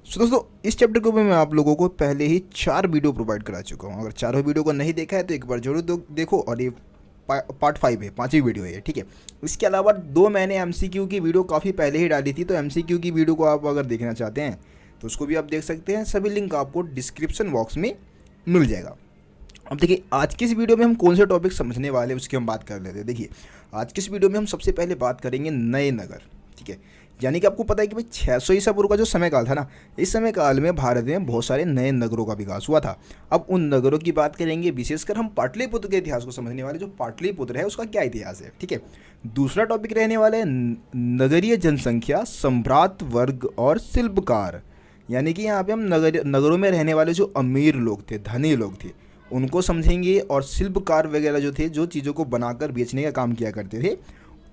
दोस्तों इस चैप्टर को भी मैं आप लोगों को पहले ही 4 वीडियो प्रोवाइड करा चुका हूँ। अगर चारों वीडियो को नहीं देखा है तो एक बार जरूर देखो। और ये पार्ट 5 है, 5वीं वीडियो है, ठीक है। इसके अलावा 2 मैंने एमसीक्यू की वीडियो काफ़ी पहले ही डाली थी, तो एमसीक्यू की वीडियो को आप अगर देखना चाहते हैं तो उसको भी आप देख सकते हैं। सभी लिंक आपको डिस्क्रिप्शन बॉक्स में मिल जाएगा। अब देखिए आज की इस वीडियो में हम कौन से टॉपिक समझने वाले हैं उसकी हम बात कर लेते हैं। देखिए आज की इस वीडियो में हम सबसे पहले बात करेंगे नए नगर, ठीक है। यानी कि आपको पता है कि भाई 600 ईसा पूर्व का जो समय काल था ना, इस समय काल में भारत में बहुत सारे नए नगरों का विकास हुआ था। अब उन नगरों की बात करेंगे, विशेषकर हम पाटलिपुत्र के इतिहास को समझने वाले। जो पाटलिपुत्र है उसका क्या इतिहास है, ठीक है। दूसरा टॉपिक रहने वाला है नगरीय जनसंख्या, सम्भ्रात वर्ग और शिल्पकार। यानी कि यहाँ पे हम नगरों में रहने वाले जो अमीर लोग थे, धनी लोग थे, उनको समझेंगे। और शिल्पकार वगैरह जो थे, जो चीज़ों को बनाकर बेचने का काम किया करते थे,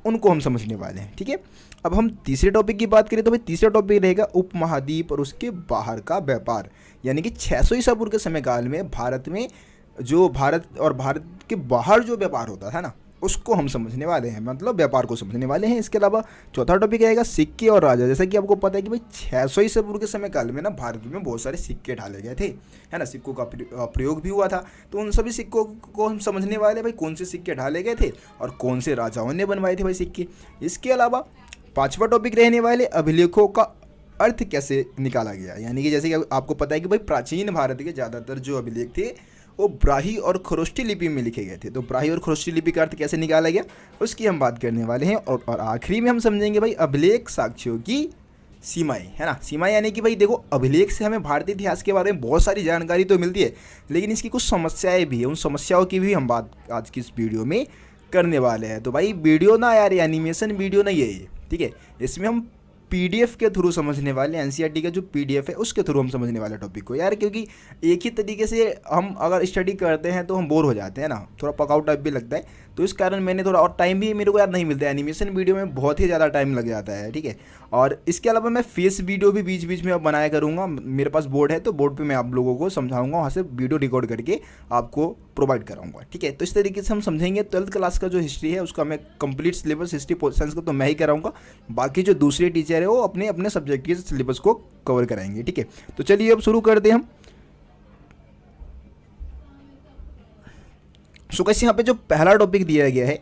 उनको हम समझने वाले हैं, ठीक है। अब हम तीसरे टॉपिक की बात करें तो भाई तीसरा टॉपिक रहेगा उपमहाद्वीप और उसके बाहर का व्यापार। यानी कि 600 ईसा पूर्व के समय काल में भारत में जो भारत और भारत के बाहर जो व्यापार होता था ना, उसको हम समझने वाले हैं, मतलब व्यापार को समझने वाले हैं। इसके अलावा चौथा टॉपिक रहेगा सिक्के और राजा। जैसा कि आपको पता है कि भाई 600 ईसा पूर्व के समय काल में ना भारत में बहुत सारे सिक्के ढाले गए थे, है ना। सिक्कों का प्रयोग भी हुआ था, तो उन सभी सिक्कों को हम समझने वाले भाई कौन से सिक्के ढाले गए थे और कौन से राजाओं ने बनवाए थे भाई सिक्के। इसके अलावा पांचवा टॉपिक रहने वाले अभिलेखों का अर्थ कैसे निकाला गया। यानी कि जैसे कि आपको पता है कि भाई प्राचीन भारत के ज़्यादातर जो अभिलेख थे वो ब्राही और खरोष्टी लिपि में लिखे गए थे। तो ब्राही और खरोष्टी लिपि का अर्थ कैसे निकाला गया उसकी हम बात करने वाले हैं। और आखिरी में हम समझेंगे भाई अभिलेख साक्ष्यों की सीमाएं, है ना। सीमाएं यानी कि भाई देखो, अभिलेख से हमें भारतीय इतिहास के बारे में बहुत सारी जानकारी तो मिलती है, लेकिन इसकी कुछ समस्याएं भी है। उन समस्याओं की भी हम बात आज की इस वीडियो में करने वाले हैं। तो भाई वीडियो ना यार, एनिमेशन वीडियो नहीं है ये, ठीक है। इसमें हम पीडीएफ के थ्रू समझने वाले, एनसीईआरटी का जो पीडीएफ है उसके थ्रू हम समझने वाले टॉपिक को यार। क्योंकि एक ही तरीके से हम अगर स्टडी करते हैं तो हम बोर हो जाते हैं ना, थोड़ा पकआउट टाइप भी लगता है। तो इस कारण मैंने थोड़ा, और टाइम भी मेरे को यार नहीं मिलता है, एनिमेशन वीडियो में बहुत ही ज़्यादा टाइम लग जाता है, ठीक है। और इसके अलावा मैं फेस वीडियो भी बीच बीच में अब बनाया करूँगा। मेरे पास बोर्ड है, तो बोर्ड पर मैं आप लोगों को समझाऊँगा, वहाँ से वीडियो रिकॉर्ड करके आपको प्रोवाइड कराऊंगा, ठीक है। तो इस तरीके से हम समझेंगे। 12th क्लास का जो हिस्ट्री है उसका मैं कंप्लीट सिलेबस, हिस्ट्री पोर्शंस का तो मैं ही कराऊंगा, बाकी जो दूसरे टीचर है वो अपने अपने सब्जेक्ट के सिलेबस को कवर कराएंगे, ठीक है। तो चलिए अब शुरू करते हैं हम। सो कैसे यहाँ पे जो पहला टॉपिक दिया गया है,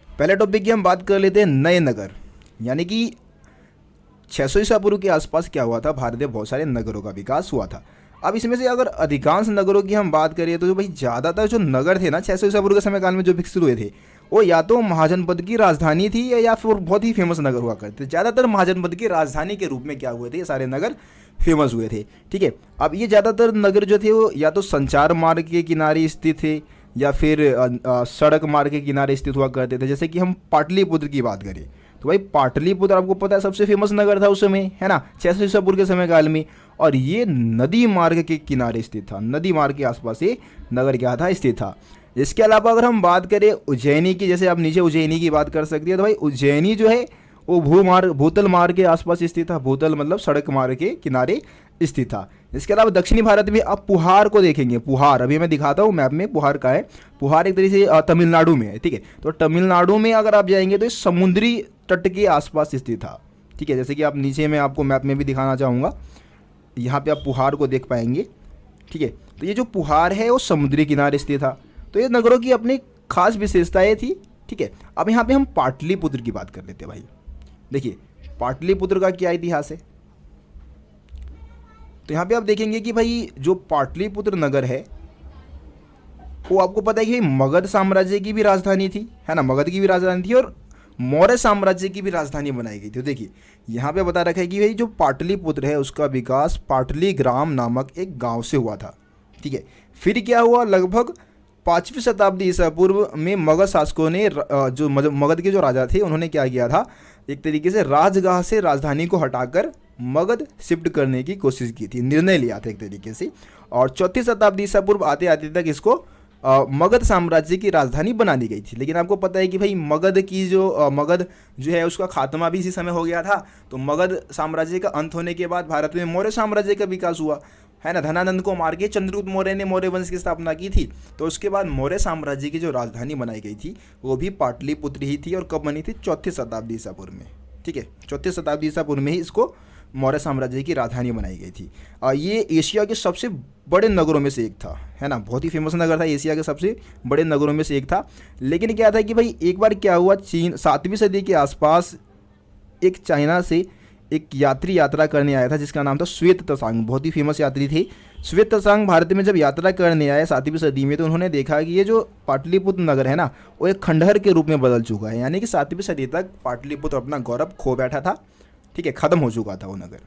पहले टॉपिक की हम बात कर लेते हैं नए नगर। यानी कि 600 ईसा पूर्व के आसपास क्या हुआ था, भारत में बहुत सारे नगरों का विकास हुआ था। अब इसमें से अगर अधिकांश नगरों की हम बात करें तो जो भाई ज़्यादातर जो नगर थे ना 600 ईसा पूर्व के समय काल में जो विकसित हुए थे, वो या तो महाजनपद की राजधानी थी या फिर बहुत ही फेमस नगर हुआ करते। ज़्यादातर महाजनपद की राजधानी के रूप में क्या हुए थे, ये सारे नगर फेमस हुए थे, ठीक है। अब ये ज़्यादातर नगर जो थे वो या तो संचार मार्ग के किनारे स्थित थे या फिर सड़क मार्ग के किनारे स्थित हुआ करते थे। जैसे कि हम पाटलिपुत्र की बात करें तो भाई पाटलिपुत्र आपको पता है सबसे फेमस नगर था उस समय, है ना, 600 ईसा पूर्व के समय काल में। और ये नदी मार्ग के किनारे स्थित था, नदी मार्ग के आसपास ये नगर क्या था, स्थित था। इसके अलावा अगर हम बात करें उज्जैनी की, जैसे आप नीचे उज्जैनी की बात कर सकते हैं, तो भाई उज्जैनी जो है वो भूतल मार्ग के आसपास स्थित था। भूतल मतलब सड़क मार्ग के किनारे स्थित था। इसके अलावा दक्षिणी भारत में आप पुहार को देखेंगे। पुहार अभी मैं दिखाता हूँ मैप में, पुहार का है। पुहार एक तरीके से तमिलनाडु में है, ठीक है। तो तमिलनाडु में अगर आप जाएंगे तो समुद्री तट के आसपास स्थित था, ठीक है। जैसे कि आप नीचे में आपको मैप में भी दिखाना चाहूँगा, यहाँ पे आप पुहार को देख पाएंगे, ठीक है। तो ये जो पुहार है वो समुद्री किनारे स्थित था। तो ये नगरों की अपनी खास विशेषताएं थी, ठीक है। अब यहाँ पे हम पाटलिपुत्र की बात कर लेते हैं भाई। देखिए पाटलिपुत्र का क्या इतिहास है, तो यहाँ पे आप देखेंगे कि भाई जो पाटलिपुत्र नगर है वो आपको पता है कि मगध साम्राज्य की भी राजधानी थी, है ना, मगध की भी राजधानी थी और मौर्य साम्राज्य की भी राजधानी बनाई गई थी। देखिए यहाँ पे बता रखा है कि भाई जो पाटलिपुत्र है उसका विकास पाटलिग्राम नामक एक गांव से हुआ था, ठीक है। फिर क्या हुआ, लगभग 5वीं शताब्दी ईसा पूर्व में मगध शासकों ने, जो मगध के जो राजा थे, उन्होंने क्या किया था, एक तरीके से राजगाह से राजधानी को हटाकर मगध शिफ्ट करने की कोशिश की थी, निर्णय लिया था एक तरीके से। और 4वीं शताब्दी ईसा पूर्व आते आते तक इसको मगध साम्राज्य की राजधानी बना दी गई थी। लेकिन आपको पता है कि भाई मगध जो है उसका खात्मा भी इसी समय हो गया था। तो मगध साम्राज्य का अंत होने के बाद भारत में मौर्य साम्राज्य का विकास हुआ, है ना। धनानंद को मार के चंद्रगुप्त मौर्य ने मौर्य वंश की स्थापना की थी। तो उसके बाद मौर्य साम्राज्य की जो राजधानी बनाई गई थी वो भी पाटलिपुत्र ही थी। और कब बनी थी, 4वीं शताब्दी ईसा पूर्व में, ठीक है। 4वीं शताब्दी ईसा पूर्व में ही इसको मौर्य साम्राज्य की राजधानी बनाई गई थी। ये एशिया के सबसे बड़े नगरों में से एक था, है ना, बहुत ही फेमस नगर था, एशिया के सबसे बड़े नगरों में से एक था। लेकिन क्या था कि भाई एक बार क्या हुआ, चीन 7वीं सदी के आसपास एक चाइना से एक यात्री यात्रा करने आया था जिसका नाम था श्वेत त्सांग, बहुत ही फेमस यात्री थे। श्वेत त्सांग भारत में जब यात्रा करने आए 7वीं सदी में, तो उन्होंने देखा कि ये जो पाटलिपुत्र नगर है ना, वो एक खंडहर के रूप में बदल चुका है। यानी कि 7वीं सदी तक पाटलिपुत्र अपना गौरव खो बैठा था, ठीक है, ख़त्म हो चुका था वो नगर।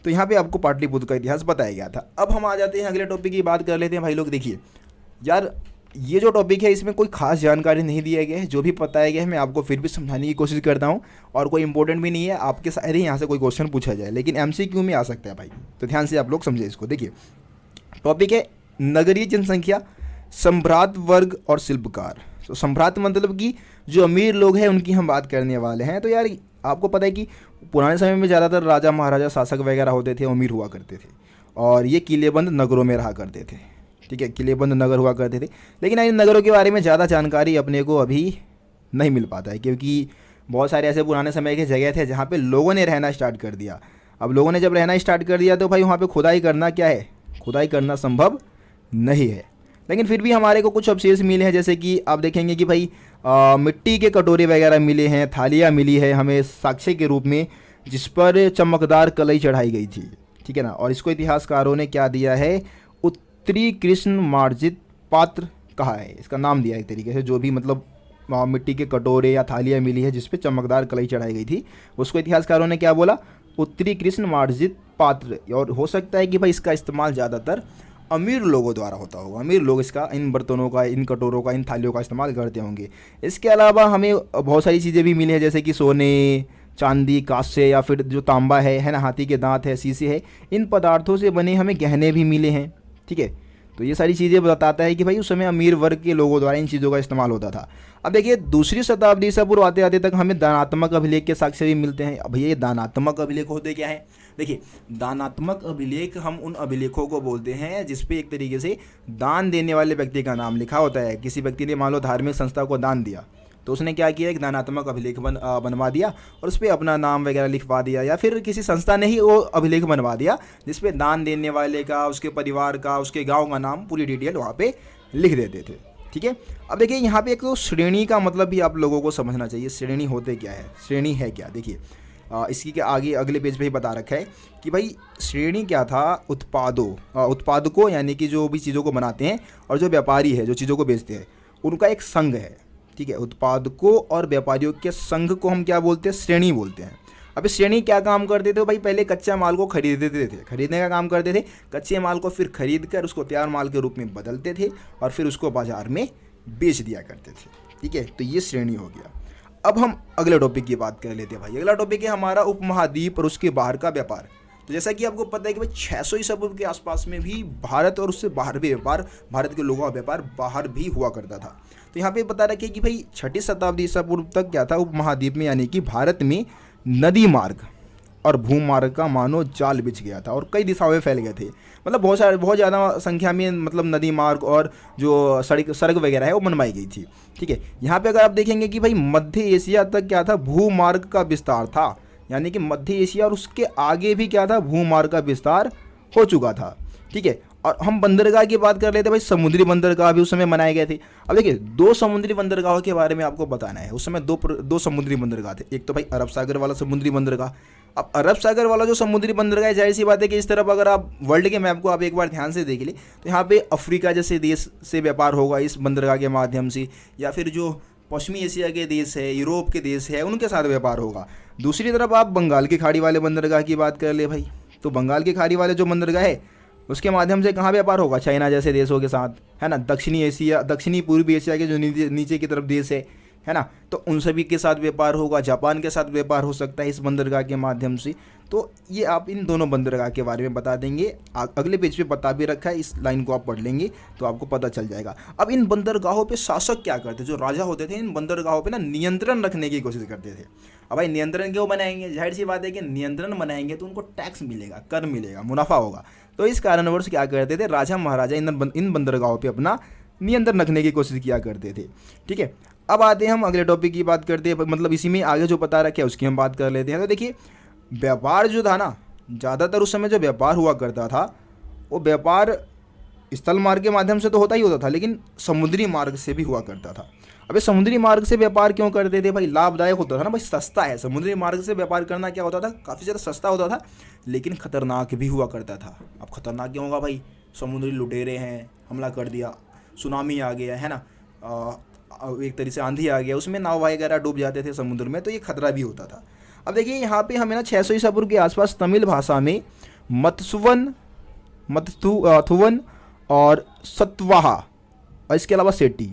तो यहाँ पे आपको पाटलिपुत्र का इतिहास बताया गया था। अब हम आ जाते हैं अगले टॉपिक की बात कर लेते हैं भाई लोग। देखिए यार, ये जो टॉपिक है इसमें कोई खास जानकारी नहीं दिया गया है, जो भी बताया गया है मैं आपको फिर भी समझाने की कोशिश करता हूँ, और कोई इंपॉर्टेंट भी नहीं है, आपके शायद ही यहाँ से कोई क्वेश्चन पूछा जाए, लेकिन MCQ में आ सकता है भाई, तो ध्यान से आप लोग समझे इसको। देखिए टॉपिक है नगरीय जनसंख्या, सम्भ्रांत वर्ग और शिल्पकार। तो सम्भ्रांत मतलब कि जो अमीर लोग हैं उनकी हम बात करने वाले हैं। तो यार आपको पता है कि पुराने समय में ज़्यादातर राजा महाराजा शासक वगैरह होते थे, अमीर हुआ करते थे, और ये किलेबंद नगरों में रहा करते थे, ठीक है, किलेबंद नगर हुआ करते थे। लेकिन इन नगरों के बारे में ज़्यादा जानकारी अपने को अभी नहीं मिल पाता है, क्योंकि बहुत सारे ऐसे पुराने समय के जगह थे जहाँ पे लोगों ने रहना स्टार्ट कर दिया। अब लोगों ने जब रहना स्टार्ट कर दिया तो भाई वहाँ पे खुदाई करना क्या है, खुदाई करना संभव नहीं है। लेकिन फिर भी हमारे को कुछ अवशेष मिले हैं, जैसे कि आप देखेंगे कि भाई मिट्टी के कटोरे वगैरह मिले हैं, थालियाँ मिली है हमें साक्ष्य के रूप में, जिस पर चमकदार कलई चढ़ाई गई थी, ठीक है ना। और इसको इतिहासकारों ने क्या दिया है, उत्तरी कृष्ण मार्जित पात्र कहा है, इसका नाम दिया है एक तरीके से। जो भी मतलब मिट्टी के कटोरे या थालियाँ मिली है जिस पे चमकदार कलई चढ़ाई गई थी, उसको इतिहासकारों ने क्या बोला, उत्तरी कृष्ण मार्जित पात्र। और हो सकता है कि भाई इसका इस्तेमाल ज़्यादातर अमीर लोगों द्वारा होता होगा, अमीर लोग इसका, इन बर्तनों का, इन कटोरों का, इन थालियों का इस्तेमाल करते होंगे। इसके अलावा हमें बहुत सारी चीज़ें भी मिली हैं, जैसे कि सोने, चांदी, कांस्य या फिर जो तांबा है ना, हाथी के दांत है, शीशे है, इन पदार्थों से बने हमें गहने भी मिले हैं, ठीक है। तो ये सारी चीज़ें बताता है कि भाई उस समय अमीर वर्ग के लोगों द्वारा इन चीज़ों का इस्तेमाल होता था। अब देखिए दूसरी शताब्दी ईसा पूर्व आते आते तक हमें दानात्मक अभिलेख के साक्ष्य भी मिलते हैं। अब ये दानात्मक अभिलेख होते क्या है, देखिए दानात्मक अभिलेख हम उन अभिलेखों को बोलते हैं जिसपे एक तरीके से दान देने वाले व्यक्ति का नाम लिखा होता है। किसी व्यक्ति ने मान लो धार्मिक संस्था को दान दिया, तो उसने क्या किया, एक दानात्मक अभिलेख बनवा दिया और उस पर अपना नाम वगैरह लिखवा दिया, या फिर किसी संस्था ने ही वो अभिलेख बनवा दिया जिसपे दान देने वाले का, उसके परिवार का, उसके गांव का नाम, पूरी डिटेल वहाँ पे लिख देते थे, ठीक है। अब देखिए यहाँ पे एक तो श्रेणी का मतलब भी आप लोगों को समझना चाहिए, श्रेणी होते क्या है, श्रेणी है क्या। देखिए इसकी के आगे अगले पेज पे ही बता रखा है कि भाई श्रेणी क्या था, उत्पादकों यानी कि जो भी चीज़ों को बनाते हैं, और जो व्यापारी है जो चीज़ों को बेचते हैं, उनका एक संघ है, ठीक है। उत्पादकों और व्यापारियों के संघ को हम क्या बोलते हैं, श्रेणी बोलते हैं। अब इस श्रेणी क्या काम करते थे भाई, पहले कच्चा माल को खरीदते थे, खरीदने का काम करते थे, कच्चे माल को फिर खरीद कर उसको तैयार माल के रूप में बदलते थे और फिर उसको बाजार में बेच दिया करते थे, ठीक है। तो ये श्रेणी हो गया। अब हम अगले टॉपिक की बात कर लेते हैं भाई। अगला टॉपिक है हमारा उपमहाद्वीप और उसके बाहर का व्यापार। तो जैसा कि आपको पता है कि भाई 600 ईसा पूर्व के आसपास में भी भारत और उससे बाहर भी व्यापार, भारत के लोगों का व्यापार बाहर भी हुआ करता था। तो यहाँ पे बता रखिए कि भाई 6ठी शताब्दी ईसा पूर्व तक क्या था, उपमहाद्वीप में यानी कि भारत में नदी मार्ग और भूमार्ग का मानो जाल बिछ गया था और कई दिशाओं में फैल गए थे। मतलब बहुत ज़्यादा संख्या में मतलब नदी मार्ग और जो सड़क वगैरह है वो बनवाई गई थी, ठीक है। यहाँ पे अगर आप देखेंगे कि भाई मध्य एशिया तक क्या था, भूमार्ग का विस्तार था, यानी कि मध्य एशिया और उसके आगे भी क्या था, भूमार्ग का विस्तार हो चुका था, ठीक है। और हम बंदरगाह की बात कर लेते हैं भाई, समुद्री बंदरगाह भी उस समय बनाए गए थे। अब देखिए 2 समुद्री बंदरगाहों के बारे में आपको बताना है। उस समय दो समुद्री बंदरगाह थे। एक तो भाई अरब सागर वाला समुद्री बंदरगाह। अब अरब सागर वाला जो समुद्री बंदरगाह है, जाहिर सी बात है कि इस तरफ अगर आप वर्ल्ड के मैप को आप एक बार ध्यान से देख ले तो यहाँ पे अफ्रीका जैसे देश से व्यापार होगा इस बंदरगाह के माध्यम से, या फिर जो पश्चिमी एशिया के देश है, यूरोप के देश है, उनके साथ व्यापार होगा। दूसरी तरफ आप बंगाल की खाड़ी वाले बंदरगाह की बात कर ले भाई, तो बंगाल की खाड़ी वाले जो बंदरगाह है उसके माध्यम से कहाँ व्यापार होगा, चाइना जैसे देशों के साथ, है ना। दक्षिणी पूर्वी एशिया के जो नीचे की तरफ देश है ना, तो उन सभी के साथ व्यापार होगा। जापान के साथ व्यापार हो सकता है इस बंदरगाह के माध्यम से। तो ये आप इन दोनों बंदरगाह के बारे में बता देंगे, अगले पेज पे बता भी रखा है, इस लाइन को आप पढ़ लेंगे तो आपको पता चल जाएगा। अब इन बंदरगाहों पे शासक क्या करते, जो राजा होते थे इन बंदरगाहों पे ना नियंत्रण रखने की कोशिश करते थे। अब भाई नियंत्रण क्यों बनाएंगे, जाहिर सी बात है कि नियंत्रण बनाएंगे तो उनको टैक्स मिलेगा, कर मिलेगा, मुनाफा होगा। तो इस कारणवश क्या करते थे, राजा महाराजा इन बंदरगाहों पर अपना नियंत्रण रखने की कोशिश किया करते थे, ठीक है। अब आते हैं हम अगले टॉपिक की बात करते हैं, मतलब इसी में आगे जो बता रखे है उसकी हम बात कर लेते हैं। तो देखिए व्यापार जो था ना, ज़्यादातर उस समय जो व्यापार हुआ करता था वो व्यापार स्थल मार्ग के माध्यम से तो होता ही होता था, लेकिन समुद्री मार्ग से भी हुआ करता था। अबे समुद्री मार्ग से व्यापार क्यों करते थे भाई? लाभदायक होता था ना भाई, सस्ता है। समुद्री मार्ग से व्यापार करना क्या होता था, काफ़ी ज़्यादा सस्ता होता था, लेकिन खतरनाक भी हुआ करता था। अब खतरनाक क्यों होगा भाई? समुद्री लुटेरे हैं, हमला कर दिया, सुनामी आ गया है ना, एक तरीके से आंधी आ गया, उसमें नाव वगैरह डूब जाते थे समुद्र में, तो ये खतरा भी होता था। अब देखिए यहाँ पे हमें ना 600 ईसा पूर्व के आसपास तमिल भाषा में मत्थुवन और सत्वाहा और इसके अलावा सेट्टी,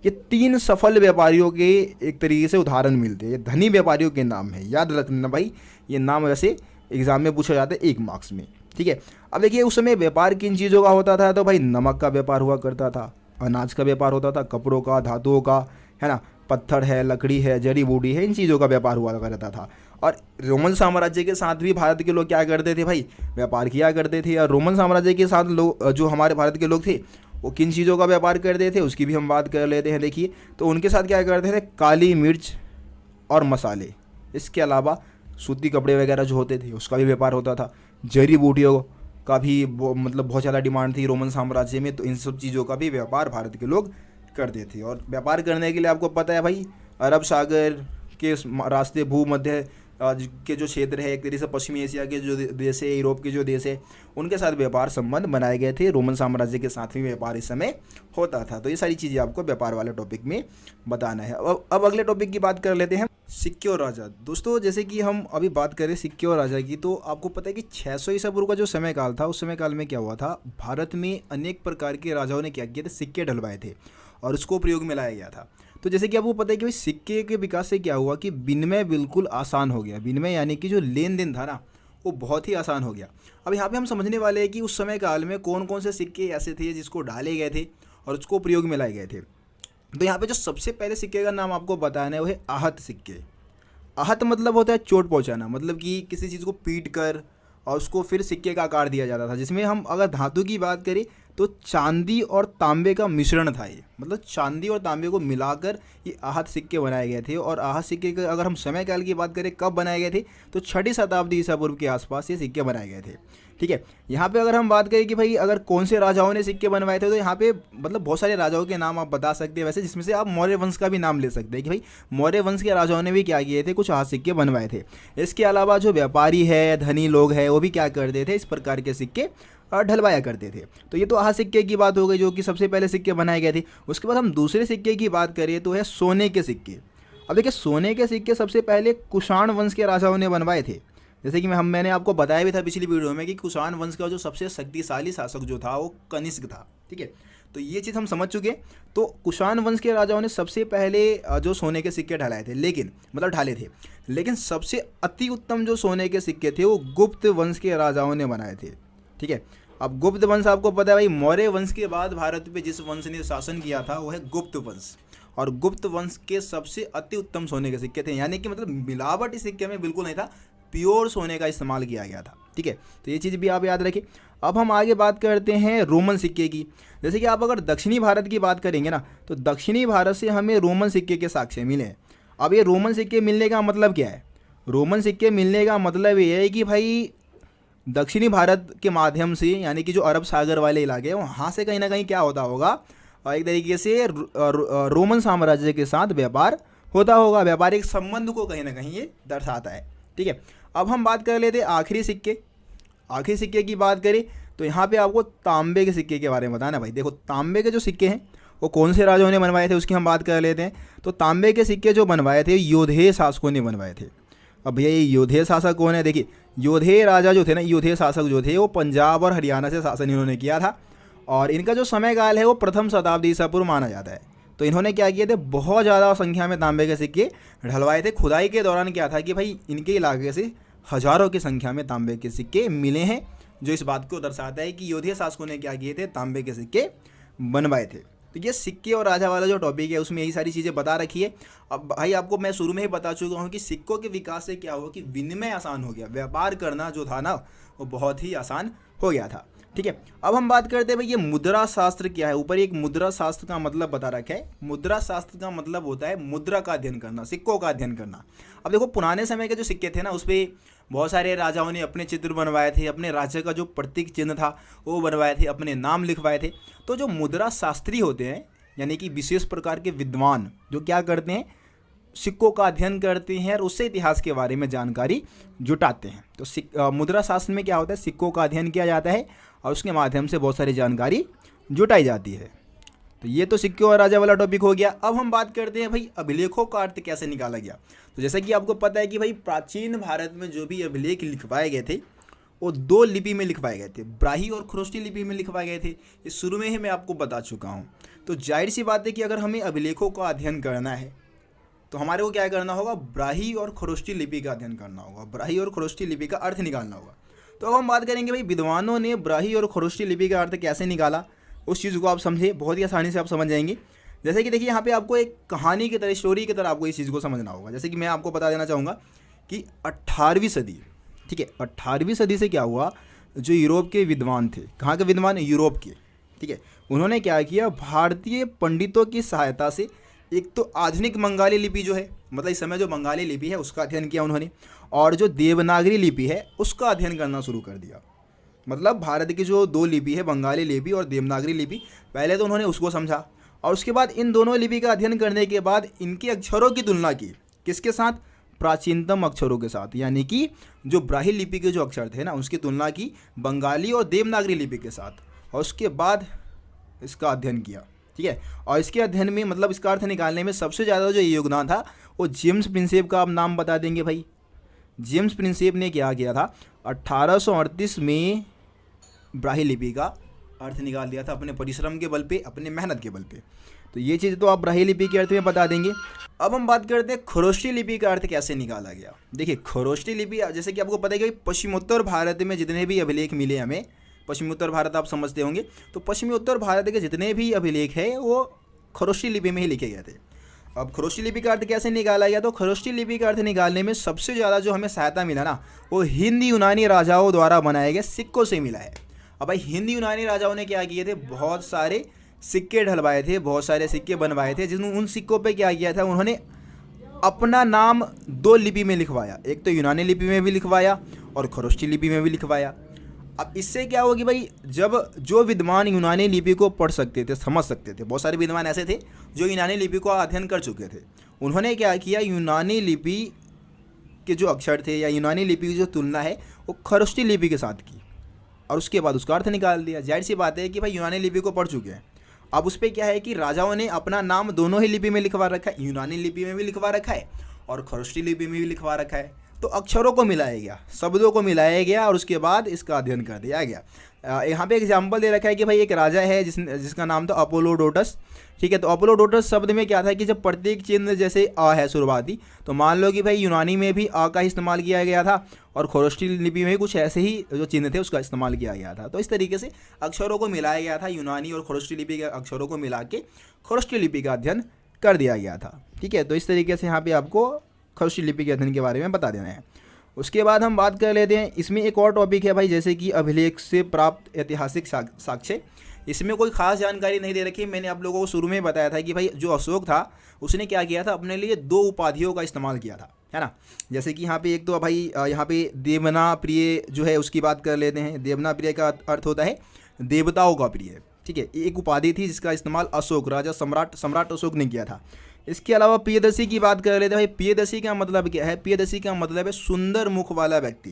ये 3 सफल व्यापारियों के एक तरीके से उदाहरण मिलते हैं। ये धनी व्यापारियों के नाम है, याद रखना भाई, ये नाम वैसे एग्जाम में पूछा जाता है 1 मार्क्स में, ठीक है। अब देखिए उस समय व्यापार किन चीज़ों का होता था, तो भाई नमक का व्यापार हुआ करता था, अनाज का व्यापार होता था, कपड़ों का, धातुओं का, है ना, पत्थर है, लकड़ी है, जड़ी बूटी है, इन चीज़ों का व्यापार हुआ करता था। और रोमन साम्राज्य के साथ भी भारत के लोग क्या करते थे भाई? व्यापार किया करते थे। और रोमन साम्राज्य के साथ लोग, जो हमारे भारत के लोग थे, वो किन चीज़ों का व्यापार करते थे उसकी भी हम बात कर लेते हैं। देखिए तो उनके साथ क्या करते थे, काली मिर्च और मसाले, इसके अलावा सूती कपड़े वगैरह जो होते थे उसका भी व्यापार होता था। जड़ी बूटियों का भी मतलब बहुत ज़्यादा डिमांड थी रोमन साम्राज्य में, तो इन सब चीज़ों का भी व्यापार भारत के लोग करते थे। और व्यापार करने के लिए आपको पता है भाई, अरब सागर के रास्ते, भूमध्य के जो क्षेत्र है, एक तरीके से पश्चिमी एशिया के जो देश है, यूरोप के जो देश है, उनके साथ व्यापार संबंध बनाए गए थे। रोमन साम्राज्य के साथ भी व्यापार इस समय होता था। तो ये सारी चीज़ें आपको व्यापार वाले टॉपिक में बताना है। अब अगले टॉपिक की बात कर लेते हैं, सिक्के और राजा। दोस्तों जैसे कि हम अभी बात करें सिक्के और राजा की, तो आपको पता है कि 600 ईसा पूर्व का जो समय काल था, उस समय काल में क्या हुआ था, भारत में अनेक प्रकार के राजाओं ने क्या किए थे, सिक्के ढलवाए थे और उसको प्रयोग में लाया गया था। तो जैसे कि आपको पता है कि भाई सिक्के के विकास से क्या हुआ कि विनिमय बिल्कुल आसान हो गया। विनिमय यानी कि जो लेन देन था ना, वो बहुत ही आसान हो गया। अब यहाँ पे हम समझने वाले हैं कि उस समय काल में कौन कौन से सिक्के ऐसे थे जिसको डाले गए थे और उसको प्रयोग में लाए गए थे। तो यहाँ पे जो सबसे पहले सिक्के का नाम आपको बताना है वो है आहत सिक्के। आहत मतलब होता है चोट पहुँचाना, मतलब कि किसी चीज़ को पीट कर और उसको फिर सिक्के का आकार दिया जाता था। जिसमें हम अगर धातु की बात करें तो चांदी और तांबे का मिश्रण था ये, मतलब चांदी और तांबे को मिलाकर ये आहत सिक्के बनाए गए थे। और आहत सिक्के का अगर हम समय काल की बात करें कब बनाए गए थे, तो 6वीं शताब्दी ईसा पूर्व के आसपास ये सिक्के बनाए गए थे, ठीक है। यहाँ पे अगर हम बात करें कि भाई अगर कौन से राजाओं ने सिक्के बनवाए थे, तो यहाँ पे मतलब बहुत सारे राजाओं के नाम आप बता सकते हैं वैसे, जिसमें से आप मौर्य वंश का भी नाम ले सकते हैं कि भाई मौर्य वंश के राजाओं ने भी क्या किए थे, कुछ आहत सिक्के बनवाए थे। इसके अलावा जो व्यापारी है, धनी लोग हैं, वो भी क्या करते थे, इस प्रकार के सिक्के ढलवाया करते थे। तो ये तो आहत सिक्के की बात हो गई, जो कि सबसे पहले सिक्के बनाए गए थे। उसके बाद हम दूसरे सिक्के की बात करें तो है सोने के सिक्के। अब देखिए सोने के सिक्के सबसे पहले कुषाण वंश के राजाओं ने बनवाए थे। जैसे कि मैंने आपको बताया भी था पिछली वीडियो में कि कुषाण वंश का जो सबसे शक्तिशाली शासक जो था वो कनिष्क था, ठीक है। तो ये चीज़ हम समझ चुके। तो कुषाण वंश के राजाओं ने सबसे पहले जो सोने के सिक्के ढलाए थे, लेकिन मतलब ढाले थे, लेकिन सबसे अति उत्तम जो सोने के सिक्के थे वो गुप्त वंश के राजाओं ने बनाए थे, ठीक है। अब गुप्त वंश आपको पता है भाई, मौर्य वंश के बाद भारत पे जिस वंश ने शासन किया था वो है गुप्त वंश। और गुप्त वंश के सबसे अति उत्तम सोने के सिक्के थे, यानी कि मतलब मिलावट इस सिक्के में बिल्कुल नहीं था, प्योर सोने का इस्तेमाल किया गया था, ठीक है। तो ये चीज़ भी आप याद रखें। अब हम आगे बात करते हैं रोमन सिक्के की। जैसे कि आप अगर दक्षिणी भारत की बात करेंगे ना, तो दक्षिणी भारत से हमें रोमन सिक्के के साक्ष्य मिले हैं। अब ये रोमन सिक्के मिलने का मतलब क्या है? रोमन सिक्के मिलने का मतलब ये है कि भाई दक्षिणी भारत के माध्यम से, यानी कि जो अरब सागर वाले इलाके हैं वहाँ से कहीं ना कहीं क्या होता होगा, एक तरीके से रोमन साम्राज्य के साथ व्यापार होता होगा। व्यापारिक संबंध को कहीं ना कहीं ये दर्शाता है, ठीक है। अब हम बात कर लेते हैं आखिरी सिक्के। आखिरी सिक्के की बात करें तो यहाँ पे आपको तांबे के सिक्के के बारे में बताना भाई। देखो तांबे के जो सिक्के हैं वो कौन से राजाओं ने बनवाए थे उसकी हम बात कर लेते हैं। तो तांबे के सिक्के जो बनवाए थे योधेय शासकों ने बनवाए थे। अब भैया ये योधेय शासक कौन है? देखिए योधेय राजा जो थे ना, योधेय शासक जो थे वो पंजाब और हरियाणा से शासन इन्होंने किया था। और इनका जो समय काल है वो प्रथम शताब्दी ईसा पूर्व माना जाता है। तो इन्होंने क्या किए थे, बहुत ज़्यादा संख्या में तांबे के सिक्के ढलवाए थे। खुदाई के दौरान क्या था कि भाई इनके इलाके से हज़ारों की संख्या में तांबे के सिक्के मिले हैं, जो इस बात को दर्शाता है कि योधेय शासकों ने क्या किए थे, तांबे के सिक्के बनवाए थे। तो ये सिक्के और राजा वाला जो टॉपिक है उसमें यही सारी चीज़ें बता रखी है। अब भाई आपको मैं शुरू में ही बता चुका हूँ कि सिक्कों के विकास से क्या हुआ कि विनिमय आसान हो गया, व्यापार करना जो था ना वो बहुत ही आसान हो गया था, ठीक है। अब हम बात करते हैं भाई ये मुद्रा शास्त्र क्या है। ऊपर एक मुद्रा शास्त्र का मतलब बता रखा है। मुद्रा शास्त्र का मतलब होता है मुद्रा का अध्ययन करना, सिक्कों का अध्ययन करना। अब देखो पुराने समय के जो सिक्के थे ना उस पर बहुत सारे राजाओं ने अपने चित्र बनवाए थे, अपने राज्य का जो प्रतीक चिन्ह था वो बनवाए थे, अपने नाम लिखवाए थे। तो जो मुद्रा शास्त्री होते हैं, यानी कि विशेष प्रकार के विद्वान जो क्या करते हैं, सिक्कों का अध्ययन करते हैं और उससे इतिहास के बारे में जानकारी जुटाते हैं। तो मुद्रा शास्त्र में क्या होता है, सिक्कों का अध्ययन किया जाता है और उसके माध्यम से बहुत सारी जानकारी जुटाई जाती है। तो ये तो सिक्के और राजा वाला टॉपिक हो गया। अब हम बात करते हैं भाई अभिलेखों का अर्थ कैसे निकाला गया। तो जैसा कि आपको पता है कि भाई प्राचीन भारत में जो भी अभिलेख लिखवाए गए थे वो 2 लिपि में लिखवाए गए थे, ब्राही और खरोष्टी लिपि में लिखवाए गए थे। ये शुरू में ही मैं आपको बता चुका हूँ। तो जाहिर सी बात है कि अगर हमें अभिलेखों का अध्ययन करना है तो हमारे को क्या करना होगा, ब्राही और खरोष्टी लिपि का अध्ययन करना होगा, ब्राही और खरोष्टी लिपि का अर्थ निकालना होगा। तो अब हम बात करेंगे भाई विद्वानों ने ब्राही और खरोष्टी लिपि का अर्थ कैसे निकाला, उस चीज़ को आप समझे, बहुत ही आसानी से आप समझ जाएंगे। जैसे कि देखिए यहाँ पे आपको एक कहानी की तरह, स्टोरी की तरह आपको इस चीज़ को समझना होगा। जैसे कि मैं आपको बता देना चाहूँगा कि 18वीं सदी, ठीक है, 18वीं सदी से क्या हुआ, जो यूरोप के विद्वान थे, कहाँ के विद्वान, यूरोप के, ठीक है, उन्होंने क्या किया, भारतीय पंडितों की सहायता से एक तो आधुनिक बंगाली लिपि जो है, मतलब इस समय जो बंगाली लिपि है उसका अध्ययन किया उन्होंने, और जो देवनागरी लिपि है उसका अध्ययन करना शुरू कर दिया। मतलब भारत की जो 2 लिपि है, बंगाली लिपि और देवनागरी लिपि, पहले तो उन्होंने उसको समझा और उसके बाद इन दोनों लिपि का अध्ययन करने के बाद इनके अक्षरों की तुलना की, किसके साथ, प्राचीनतम अक्षरों के साथ, यानी कि जो ब्राही लिपि के जो अक्षर थे ना उसकी तुलना की बंगाली और देवनागरी लिपि के साथ, और उसके बाद इसका अध्ययन किया, ठीक है। और इसके अध्ययन में, मतलब इसका अर्थ निकालने में सबसे ज़्यादा जो योगदान था वो जेम्स प्रिंसेप का आप नाम बता देंगे भाई। जेम्स प्रिंसेप ने क्या किया था, 1838 में ब्राही लिपि का अर्थ निकाल दिया था अपने परिश्रम के बल पे, अपने मेहनत के बल पे। तो ये चीज़ तो आप ब्राही लिपि के अर्थ में बता देंगे। अब हम बात करते हैं खरोष्टी लिपि का अर्थ कैसे निकाला गया। देखिए खरोष्टी लिपि, जैसे कि आपको पता है कि पश्चिमोत्तर भारत में जितने भी अभिलेख मिले हमें, पश्चिमोत्तर भारत आप समझते होंगे, तो पश्चिमोत्तर भारत के जितने भी अभिलेख हैं वो खरोष्टी लिपि में ही लिखे गए थे। अब खरोष्टी लिपि का अर्थ कैसे निकाला गया, तो खरोष्टी लिपि का अर्थ निकालने में सबसे ज़्यादा जो हमें सहायता मिला ना, वो हिंद यूनानी राजाओं द्वारा बनाए गए सिक्कों से मिला है। अब भाई हिंद यूनानी राजाओं ने क्या किए थे, बहुत सारे सिक्के ढलवाए थे, बहुत सारे सिक्के बनवाए थे, जिन उन सिक्कों पे क्या किया था, उन्होंने अपना नाम 2 लिपि में लिखवाया, एक तो यूनानी लिपि में भी लिखवाया और खरोष्टी लिपि में भी लिखवाया। अब इससे क्या होगी भाई, जब जो विद्वान यूनानी लिपि को पढ़ सकते थे, समझ सकते थे, बहुत सारे विद्वान ऐसे थे जो यूनानी लिपि को अध्ययन कर चुके थे, उन्होंने क्या किया, यूनानी लिपि के जो अक्षर थे या यूनानी लिपि की जो तुलना है वो खरोष्टी लिपि के साथ की और उसके बाद उसका अर्थ निकाल दिया। जाहिर सी बात है कि भाई यूनानी लिपि को पढ़ चुके हैं, अब उस पर क्या है कि राजाओं ने अपना नाम दोनों ही लिपि में लिखवा रखा है, यूनानी लिपि में भी लिखवा रखा है और खरोष्टी लिपि में भी लिखवा रखा है। तो अक्षरों को मिलाया गया, शब्दों को मिलाया गया और उसके बाद इसका अध्ययन कर दिया गया। यहाँ पे एग्जाम्पल दे रखा है कि भाई एक राजा है जिसका नाम था अपोलोडोटस, ठीक है। तो अपोलोडोटस शब्द में क्या था कि जब प्रत्येक चिन्ह जैसे अ है शुरुआती, तो मान लो कि भाई यूनानी में भी अ का इस्तेमाल किया गया था और खरोष्टी लिपि में भी कुछ ऐसे ही जो चिन्ह थे उसका इस्तेमाल किया गया था। तो इस तरीके से अक्षरों को मिलाया गया था, यूनानी और खरोष्टी लिपि के अक्षरों को मिला के खरोष्टी लिपि का अध्ययन कर दिया गया था, ठीक है। तो इस तरीके से यहाँ पे आपको खरोष्टी लिपि के अध्ययन के बारे में बता देना है। उसके बाद हम बात कर लेते हैं, इसमें एक और टॉपिक है भाई, जैसे कि अभिलेख से प्राप्त ऐतिहासिक साक्ष्य। इसमें कोई खास जानकारी नहीं दे रखी, मैंने आप लोगों को शुरू में बताया था कि भाई जो अशोक था उसने क्या किया था, अपने लिए 2 उपाधियों का इस्तेमाल किया था, है ना। जैसे कि यहाँ पे एक तो भाई यहाँ पे देवना प्रिय जो है उसकी बात कर लेते हैं। देवना प्रिय का अर्थ होता है देवताओं का प्रिय, ठीक है। एक उपाधि थी जिसका इस्तेमाल अशोक, राजा सम्राट अशोक ने किया था। इसके अलावा प्रियदर्शी की बात कर लेते हैं भाई। प्रियदर्शी का मतलब क्या है, प्रियदर्शी का मतलब है सुंदर मुख वाला व्यक्ति,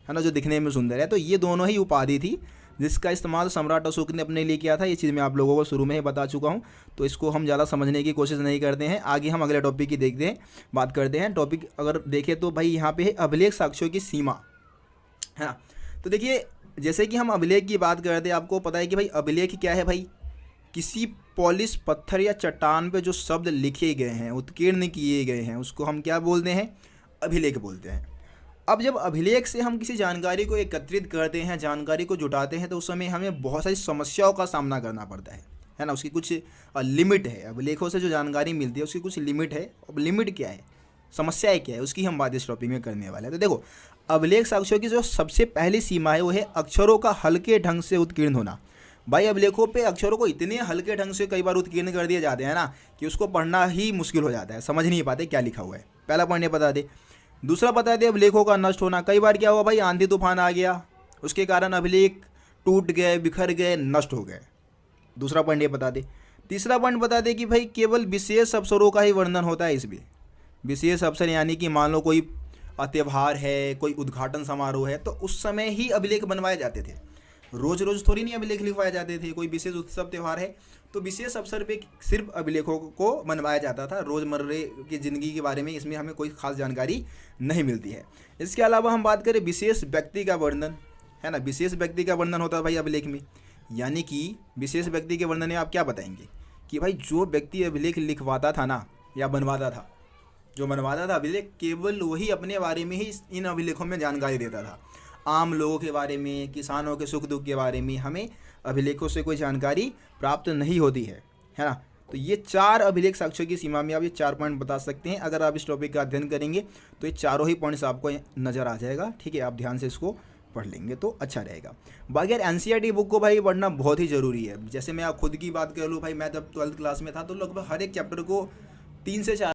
है ना, जो दिखने में सुंदर है। तो ये दोनों ही उपाधि थी जिसका इस्तेमाल सम्राट अशोक ने अपने लिए किया था। ये चीज़ मैं आप लोगों को शुरू में ही बता चुका हूँ, तो इसको हम ज़्यादा समझने की कोशिश नहीं करते हैं। आगे हम अगले टॉपिक की देखते हैं, बात करते हैं। टॉपिक अगर देखें तो भाई यहाँ पे है अभिलेख साक्ष्यों की सीमा, है ना। तो देखिए जैसे कि हम अभिलेख की बात करते हैं, आपको पता है कि भाई अभिलेख क्या है भाई, किसी पॉलिश पत्थर या चट्टान पे जो शब्द लिखे गए हैं, उत्कीर्ण किए गए हैं, उसको हम क्या बोलते हैं, अभिलेख बोलते हैं। अब जब अभिलेख से हम किसी जानकारी को एकत्रित करते हैं, जानकारी को जुटाते हैं, तो उस समय हमें बहुत सारी समस्याओं का सामना करना पड़ता है ना। उसकी कुछ लिमिट है, अभिलेखों से जो जानकारी मिलती है उसकी कुछ लिमिट है। अब लिमिट क्या है, समस्याएं क्या है, उसकी हम बात इस टॉपिक में करने वाले हैं। तो देखो अभिलेख साक्ष्यों की जो सबसे पहली सीमा है वो है अक्षरों का हल्के ढंग से उत्कीर्ण होना। भाई अभिलेखों पे अक्षरों को इतने हल्के ढंग से कई बार उत्कीर्ण कर दिए जाते हैं ना कि उसको पढ़ना ही मुश्किल हो जाता है, समझ नहीं पाते क्या लिखा हुआ है। पहला पॉइंट ये बता दे। दूसरा बता दें अभिलेखों का नष्ट होना। कई बार क्या हुआ भाई, आंधी तूफान आ गया, उसके कारण अभिलेख टूट गए, बिखर गए, नष्ट हो गए। दूसरा पॉइंट ये बता दे। तीसरा पॉइंट बता दे कि भाई केवल विशेष अवसरों का ही वर्णन होता है इसमें। विशेष अवसर यानी कि मान लो कोई त्यौहार है, कोई उद्घाटन समारोह है, तो उस समय ही अभिलेख बनवाए जाते थे। रोज रोज थोड़ी नहीं अभिलेख लिखवाए जाते थे। कोई विशेष उत्सव त्यौहार है तो विशेष अवसर पे सिर्फ अभिलेखों को बनवाया जाता था। रोज़मर्रे की ज़िंदगी के बारे में इसमें हमें कोई खास जानकारी नहीं मिलती है। इसके अलावा हम बात करें विशेष व्यक्ति का वर्णन, है ना, विशेष व्यक्ति का वर्णन होता है भाई अभिलेख में। यानी कि विशेष व्यक्ति के वर्णन में आप क्या बताएंगे कि भाई जो व्यक्ति अभिलेख लिखवाता था ना, या बनवाता था, जो बनवाता था अभिलेख, केवल वही अपने बारे में ही इन अभिलेखों में जानकारी देता था। आम लोगों के बारे में, किसानों के सुख दुख के बारे में हमें अभिलेखों से कोई जानकारी प्राप्त नहीं होती है ना। तो ये 4 अभिलेख साक्ष्यों की सीमा में आप ये 4 पॉइंट बता सकते हैं। अगर आप इस टॉपिक का अध्ययन करेंगे तो ये चारों ही पॉइंट्स आपको नज़र आ जाएगा। ठीक है, आप ध्यान से इसको पढ़ लेंगे तो अच्छा रहेगा। बाकी यार एनसीईआरटी बुक को भाई पढ़ना बहुत ही ज़रूरी है। जैसे मैं आप खुद की बात कर लूँ भाई, मैं जब 12th क्लास में था तो लगभग हर एक चैप्टर को 3 से 4